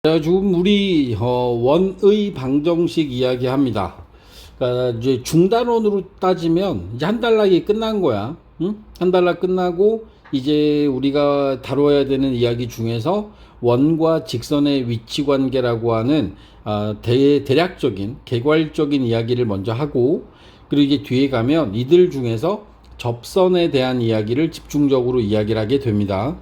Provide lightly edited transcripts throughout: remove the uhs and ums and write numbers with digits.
자, 지금 우리 원의 방정식 이야기합니다. 그러니까 이제 중단원으로 따지면 이제 한 단락이 끝난 거야. 응? 한 단락 끝나고 이제 우리가 다뤄야 되는 이야기 중에서 원과 직선의 위치 관계라고 하는 대략적인 개괄적인 이야기를 먼저 하고, 그리고 이제 뒤에 가면 이들 중에서 접선에 대한 이야기를 집중적으로 이야기를 하게 됩니다.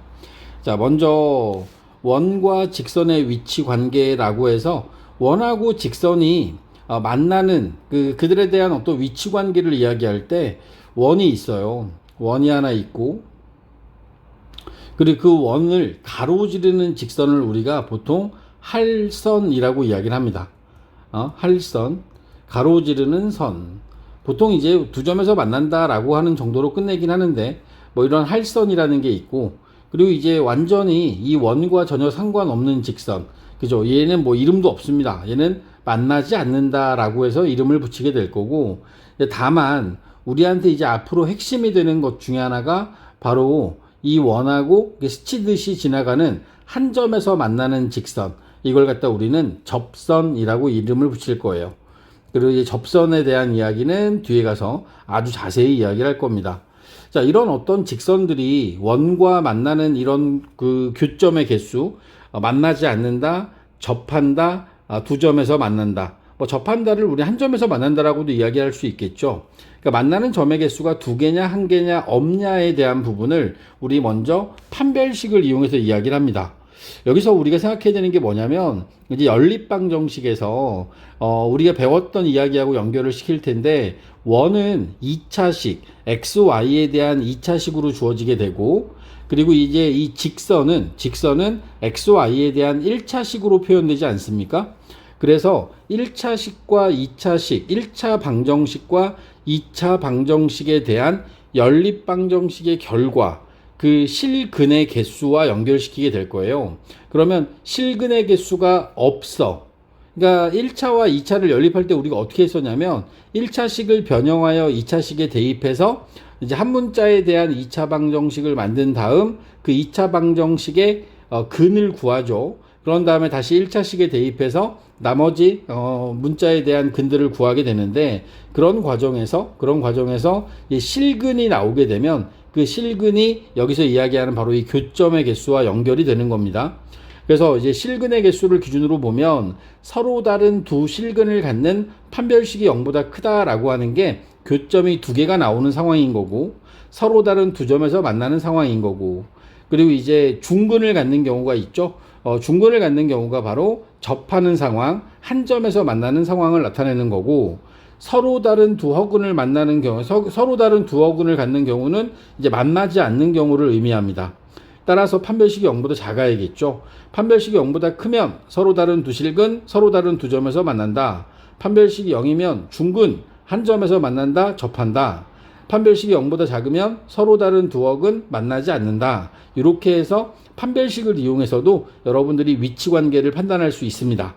자, 먼저 원과 직선의 위치 관계라고 해서 원하고 직선이 만나는 그들에 대한 어떤 위치 관계를 이야기할 때 원이 있어요. 원이 하나 있고, 그리고 그 원을 가로지르는 직선을 우리가 보통 할선이라고 이야기를 합니다. 할선, 가로지르는 선. 보통 이제 두 점에서 만난다라고 하는 정도로 끝내긴 하는데, 뭐 이런 할선이라는 게 있고, 그리고 이제 완전히 이 원과 전혀 상관없는 직선, 그죠? 얘는 뭐 이름도 없습니다. 얘는 만나지 않는다라고 해서 이름을 붙이게 될 거고, 다만 우리한테 이제 앞으로 핵심이 되는 것 중에 하나가 바로 이 원하고 스치듯이 지나가는 한 점에서 만나는 직선, 이걸 갖다 우리는 접선이라고 이름을 붙일 거예요. 그리고 이 접선에 대한 이야기는 뒤에 가서 아주 자세히 이야기를 할 겁니다. 자, 이런 어떤 직선들이 원과 만나는 이런 그 교점의 개수, 만나지 않는다, 접한다, 두 점에서 만난다. 뭐 접한다를 우리 한 점에서 만난다라고도 이야기할 수 있겠죠. 그러니까 만나는 점의 개수가 두 개냐, 한 개냐, 없냐에 대한 부분을 우리 먼저 판별식을 이용해서 이야기를 합니다. 여기서 우리가 생각해야 되는 게 뭐냐면, 이제 연립방정식에서 우리가 배웠던 이야기하고 연결을 시킬 텐데, 원은 2차식 xy에 대한 2차식으로 주어지게 되고, 그리고 이제 이 직선은 xy에 대한 1차식으로 표현되지 않습니까? 그래서 1차식과 2차식, 1차 방정식과 2차 방정식에 대한 연립방정식의 결과, 그 실근의 개수와 연결시키게 될 거예요. 그러면 실근의 개수가 없어. 그러니까 1차와 2차를 연립할 때 우리가 어떻게 했었냐면, 1차식을 변형하여 2차식에 대입해서 이제 한 문자에 대한 2차 방정식을 만든 다음 그 2차 방정식의 근을 구하죠. 그런 다음에 다시 1차식에 대입해서 나머지 문자에 대한 근들을 구하게 되는데, 그런 과정에서 이 실근이 나오게 되면 그 실근이 여기서 이야기하는 바로 이 교점의 개수와 연결이 되는 겁니다. 그래서 이제 실근의 개수를 기준으로 보면 서로 다른 두 실근을 갖는 판별식이 0보다 크다라고 하는 게 교점이 두 개가 나오는 상황인 거고, 서로 다른 두 점에서 만나는 상황인 거고, 그리고 이제 중근을 갖는 경우가 있죠. 중근을 갖는 경우가 바로 접하는 상황, 한 점에서 만나는 상황을 나타내는 거고, 서로 다른 두 허근을 만나는 경우, 서로 다른 두 허근을 갖는 경우는 이제 만나지 않는 경우를 의미합니다. 따라서 판별식이 0보다 작아야겠죠. 판별식이 0보다 크면 서로 다른 두 실근, 서로 다른 두 점에서 만난다. 판별식이 0이면 중근, 한 점에서 만난다, 접한다. 판별식이 0보다 작으면 서로 다른 두 허근 만나지 않는다. 이렇게 해서 판별식을 이용해서도 여러분들이 위치 관계를 판단할 수 있습니다.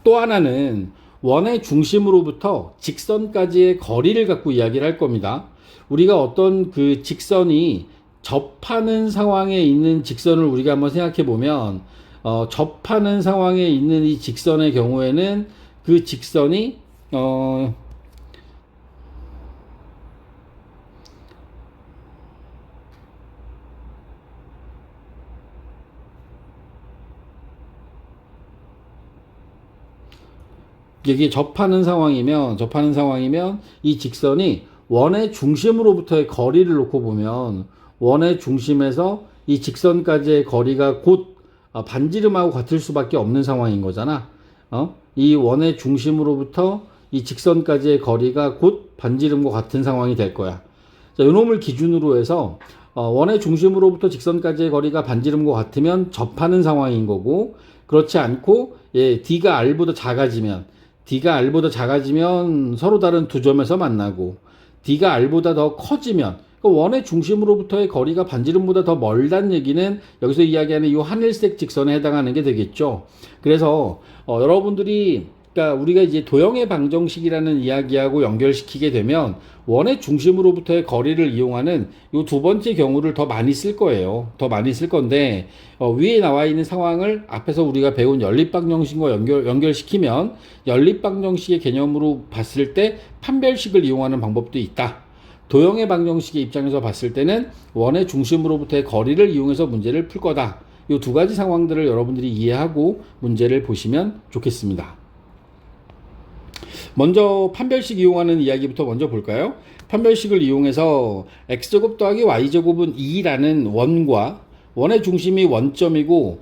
또 하나는 원의 중심으로부터 직선까지의 거리를 갖고 이야기를 할 겁니다. 우리가 어떤 그 직선이 접하는 상황에 있는 직선을 우리가 한번 생각해 보면, 접하는 상황에 있는 이 직선의 경우에는 그 직선이 이게 접하는 상황이면 이 직선이 원의 중심으로부터의 거리를 놓고 보면, 원의 중심에서 이 직선까지의 거리가 곧 반지름하고 같을 수밖에 없는 상황인 거잖아. 이 원의 중심으로부터 이 직선까지의 거리가 곧 반지름과 같은 상황이 될 거야. 자, 요놈을 기준으로 해서 원의 중심으로부터 직선까지의 거리가 반지름과 같으면 접하는 상황인 거고, 그렇지 않고 D가 R보다 작아지면 서로 다른 두 점에서 만나고, D가 R보다 더 커지면, 원의 중심으로부터의 거리가 반지름보다 더 멀다는 얘기는 여기서 이야기하는 이 하늘색 직선에 해당하는 게 되겠죠. 그래서 여러분들이 그러니까 우리가 이제 도형의 방정식이라는 이야기하고 연결시키게 되면 원의 중심으로부터의 거리를 이용하는 이 두 번째 경우를 더 많이 쓸 거예요. 더 많이 쓸 건데 위에 나와 있는 상황을 앞에서 우리가 배운 연립방정식과 연결시키면 연립방정식의 개념으로 봤을 때 판별식을 이용하는 방법도 있다. 도형의 방정식의 입장에서 봤을 때는 원의 중심으로부터의 거리를 이용해서 문제를 풀 거다. 이 두 가지 상황들을 여러분들이 이해하고 문제를 보시면 좋겠습니다. 먼저 판별식 이용하는 이야기부터 먼저 볼까요? 판별식을 이용해서 x제곱 더하기 y제곱은 2라는 원과 원의 중심이 원점이고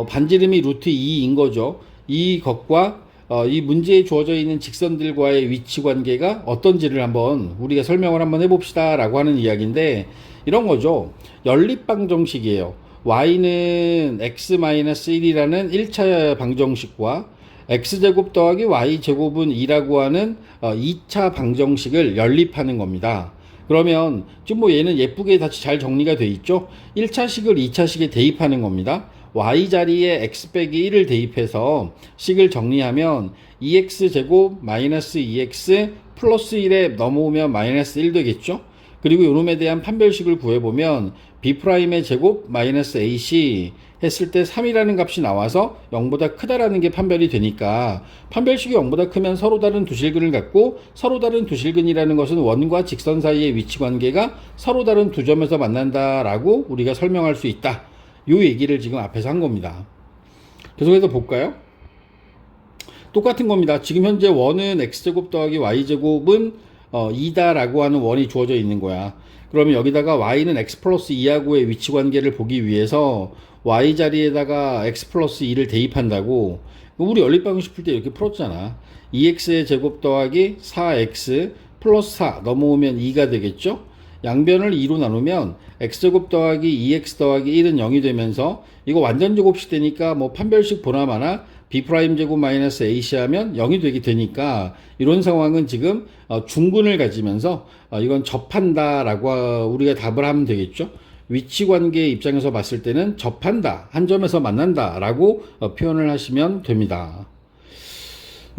반지름이 루트 2인 거죠. 이 것과 이 문제에 주어져 있는 직선들과의 위치 관계가 어떤지를 한번 우리가 설명을 한번 해봅시다 라고 하는 이야기인데, 이런 거죠. 연립방정식이에요. y는 x-1이라는 1차 방정식과 x제곱 더하기 y제곱은 2라고 하는 2차 방정식을 연립하는 겁니다. 그러면 지금 뭐 얘는 예쁘게 다시 잘 정리가 돼 있죠. 1차식을 2차식에 대입하는 겁니다. y 자리에 x 빼기 1을 대입해서 식을 정리하면 2x제곱 마이너스 2x 플러스 1에 넘어오면 마이너스 1 되겠죠. 그리고 요놈에 대한 판별식을 구해보면 b'의 제곱 마이너스 ac 했을 때 3이라는 값이 나와서 0보다 크다라는 게 판별이 되니까, 판별식이 0보다 크면 서로 다른 두 실근을 갖고, 서로 다른 두 실근이라는 것은 원과 직선 사이의 위치 관계가 서로 다른 두 점에서 만난다라고 우리가 설명할 수 있다. 요 얘기를 지금 앞에서 한 겁니다. 계속해서 볼까요? 똑같은 겁니다. 지금 현재 원은 x제곱 더하기 y제곱은 2다라고 하는 원이 주어져 있는 거야. 그러면 여기다가 y는 x 플러스 2하고의 위치 관계를 보기 위해서 y 자리에다가 x 플러스 2를 대입한다고. 우리 연립방정식 풀 때 이렇게 풀었잖아. 2x의 제곱 더하기 4x 플러스 4 넘어오면 2가 되겠죠. 양변을 2로 나누면 x제곱 더하기 2x 더하기 1은 0이 되면서, 이거 완전 제곱식 되니까 뭐 판별식 보나마나 b'제곱 마이너스 ac 하면 0이 되게 되니까, 이런 상황은 지금 중근을 가지면서 이건 접한다 라고 우리가 답을 하면 되겠죠. 위치 관계 입장에서 봤을 때는 접한다, 한 점에서 만난다 라고 표현을 하시면 됩니다.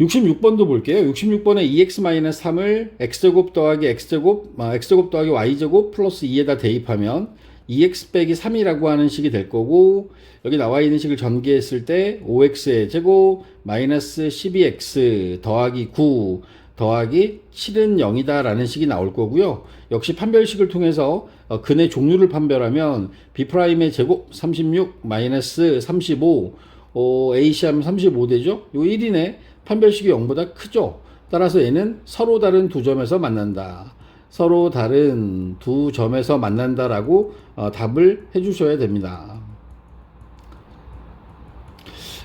66번도 볼게요. 66번에 2x-3을 x제곱 더하기 x제곱 더하기 y제곱 플러스 2에다 대입하면 2x 빼기 3이라고 하는 식이 될 거고, 여기 나와 있는 식을 전개했을 때 5x의 제곱 마이너스 12x 더하기 9 더하기 7은 0이다 라는 식이 나올 거고요. 역시 판별식을 통해서 근의 종류를 판별하면 b'의 제곱 36 마이너스 35 ac 하면 35 되죠. 요 1이네. 판별식이 0보다 크죠. 따라서 얘는 서로 다른 두 점에서 만난다. 서로 다른 두 점에서 만난다라고 답을 해주셔야 됩니다.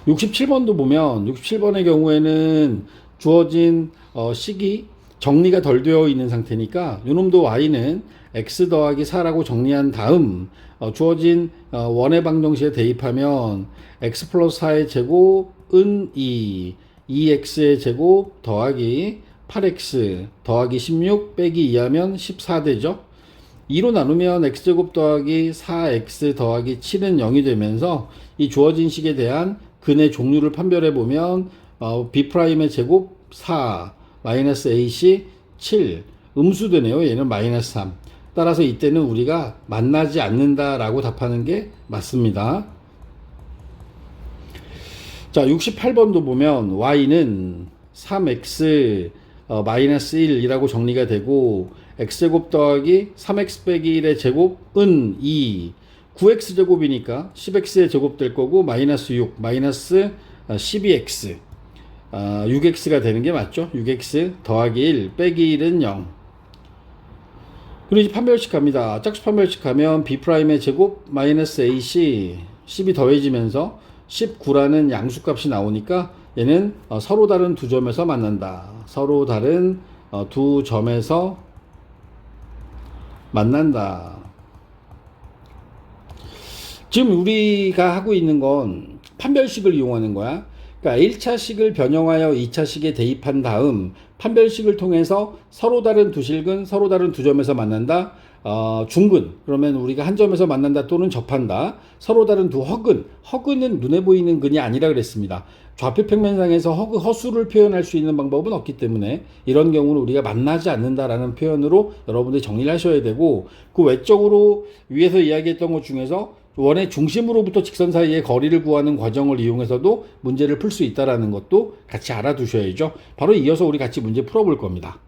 67번도 보면 67번의 경우에는 주어진 식이 정리가 덜 되어 있는 상태니까 요놈도 y는 x 더하기 4라고 정리한 다음 주어진 원의 방정식에 대입하면 x 플러스 4의 제곱은 2x의 제곱 더하기 8x 더하기 16 빼기 2하면 14 되죠. 2로 나누면 x제곱 더하기 4x 더하기 7은 0이 되면서 이 주어진 식에 대한 근의 종류를 판별해 보면 b'의 제곱 4 마이너스 ac 7 음수되네요. 얘는 마이너스 3. 따라서 이때는 우리가 만나지 않는다 라고 답하는 게 맞습니다. 자, 68번도 보면 y는 3x 마이너스 1이라고 정리가 되고, x제곱 더하기 3x 빼기 1의 제곱은 2 9x제곱이니까 10x의 제곱 될 거고, 마이너스 6 마이너스 12x 6x가 되는 게 맞죠. 6x 더하기 1 빼기 1은 0. 그리고 이제 판별식 합니다. 짝수 판별식 하면 b'의 제곱 마이너스 ac 10이 더해지면서 19라는 양수값이 나오니까 얘는 서로 다른 두 점에서 만난다. 서로 다른 두 점에서 만난다. 지금 우리가 하고 있는 건 판별식을 이용하는 거야. 그러니까 1차식을 변형하여 2차식에 대입한 다음 판별식을 통해서 서로 다른 두 실근, 서로 다른 두 점에서 만난다. 중근, 그러면 우리가 한 점에서 만난다 또는 접한다. 서로 다른 두 허근, 허근은 눈에 보이는 근이 아니라 그랬습니다. 좌표 평면상에서 허수를 표현할 수 있는 방법은 없기 때문에 이런 경우는 우리가 만나지 않는다라는 표현으로 여러분들이 정리를 하셔야 되고, 그 외적으로 위에서 이야기했던 것 중에서 원의 중심으로부터 직선 사이의 거리를 구하는 과정을 이용해서도 문제를 풀 수 있다는 것도 같이 알아두셔야죠. 바로 이어서 우리 같이 문제 풀어볼 겁니다.